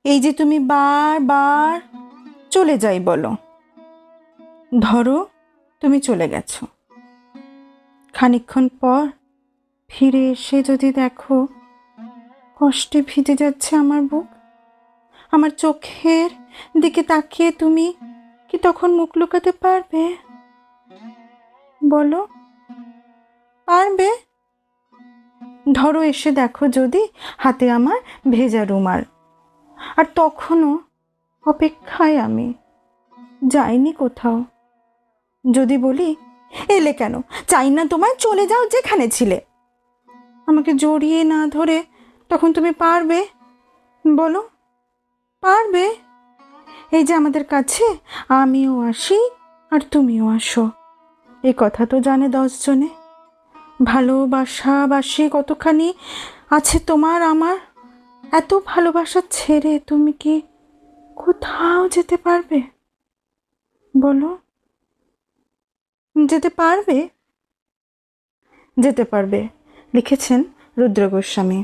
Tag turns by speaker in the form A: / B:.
A: এই যে তুমি বারবার চলে যাই বলো, ধরো তুমি চলে গেছো, খানিকক্ষণ পর ফিরে এসে যদি দেখো কষ্টে ভিজে যাচ্ছে আমার বুক, আমার চোখের দিকে তাকিয়ে তুমি কি তখন মুখ লুকাতে পারবে? বলো, পারবে? ধরো এসে দেখো যদি হাতে আমার ভেজা রুমাল, আর তখনও অপেক্ষায় আমি যাইনি কোথাও। যদি বলি, এলে কেন, চাই না তোমায়, চলে যাও যেখানে ছিলে, আমাকে জড়িয়ে না ধরে তখন তুমি পারবে? বলো, পারবে? এই যে আমাদের কাছে আমিও আসি আর তুমিও আসো, এই কথা তো জানে 10 জনে। ভালোবাসাবাসি কতখানি আছে তোমার আমার, এত ভালোবাসা ছেড়ে তুমি কি কোথাও যেতে পারবে? বলো, যেতে পারবে? যেতে পারবে। লিখেছেন রুদ্র গোস্বামী।